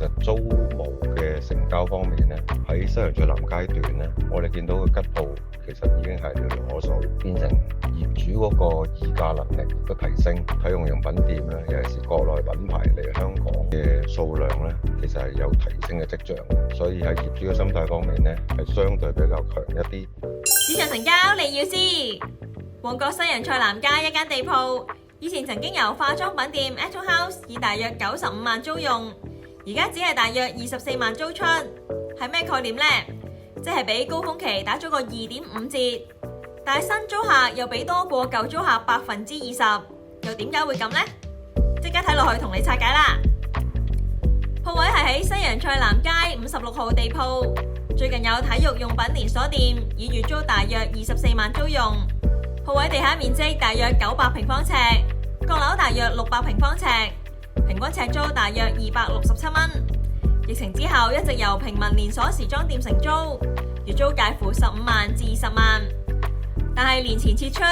實租務嘅成交方面咧，喺西洋菜南街段咧，我哋見到嘅吉鋪其實已經係寥寥可數，變成業主嗰個議價能力都提升，體用用品店咧，尤其是國內品牌嚟香港嘅數量咧，其實係有提升嘅跡象嘅，所以喺業主嘅心態方面咧，係相對比較強一啲。市場成交你要知，旺角西洋菜南街一間地鋪，以前曾經由化妝品店 Etude House 以大約95萬租用，而家只係大約24萬租出，係咩概念呢？即係比高峰期打咗個2.5折，但係新租客又俾多過舊租客20%，又點解會咁呢？即刻睇落去同你拆解啦！鋪位係喺西洋菜南街56號地鋪，最近有體育用品連鎖店以月租大約24萬租用，鋪位地下面積大約900平方尺，閣樓大約600平方尺，平均尺租大約267蚊。疫情之後一直由平民連鎖時裝店承租，月租介乎15萬至20萬，但係年前撤出，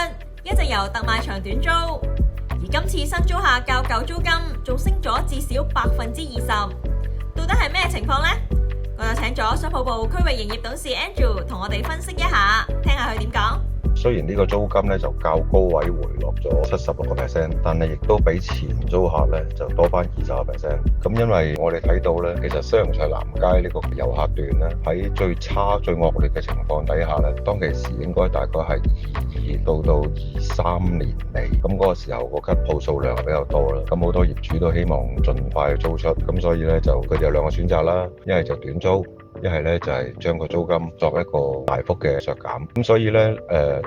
一直由特賣長短租，而今次新租客較舊租金仲升咗至少20%，到底係咩情況呢？我又請咗商鋪部區域營業董事 Andrew 同我哋分析一下，聽下佢點講。雖然呢個租金咧就較高位回落咗76%，但係亦都比前租客咧就多翻20%。咁因為我哋睇到咧，其實西洋菜南街呢個遊客段咧喺最差最惡劣嘅情況底下咧，當其時應該大概係22到23年尾，咁嗰個時候個吉鋪數量係比較多啦。咁好多業主都希望盡快去租出，咁所以咧就佢哋有兩個選擇啦，一係就短租。一係咧就係將個租金作一個大幅嘅削減，咁所以咧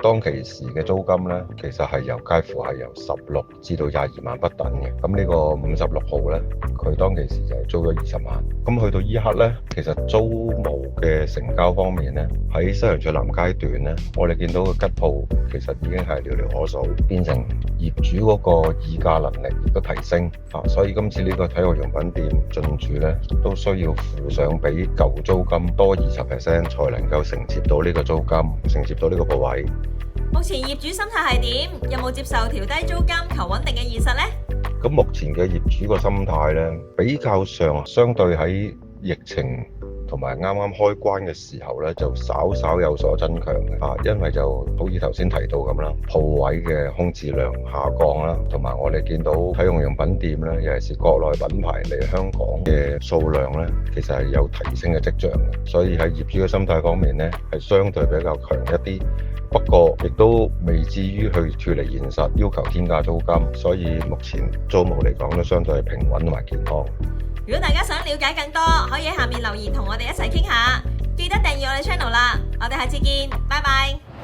當其時嘅租金咧，其實係介乎係由16至到22萬不等嘅。咁呢個56號咧，佢當其時就係租咗20萬。咁去到依刻咧，其實租務嘅成交方面咧，喺西洋菜南街段咧，我哋見到嘅吉鋪其實已經係寥寥可數，變成業主嗰個議價能力亦都提升所以今次呢個體育用品店進駐咧，都需要附上比舊租金多20%才能夠承接到呢個租金，承接到呢個鋪位。目前業主心態係點？有冇接受調低租金求穩定嘅現實呢？咁目前嘅業主個心態咧，比較上相對喺疫情同埋啱啱開關嘅時候咧，就稍稍有所增強嘅因為就好似頭先提到咁啦，鋪位嘅空置量下降啦，同埋我哋見到體用用品店咧，尤其是國內品牌嚟香港嘅數量咧，其實係有提升嘅跡象嘅，所以喺業主嘅心態方面咧，係相對比較強一啲。不過亦都未至於去脫離現實，要求天價租金，所以目前租務嚟講都相對係平穩同埋健康。如果大家想了解更多，可以喺下面留言同我哋一齊傾下。記得訂閱我哋 channel 啦，我哋下次見，拜拜。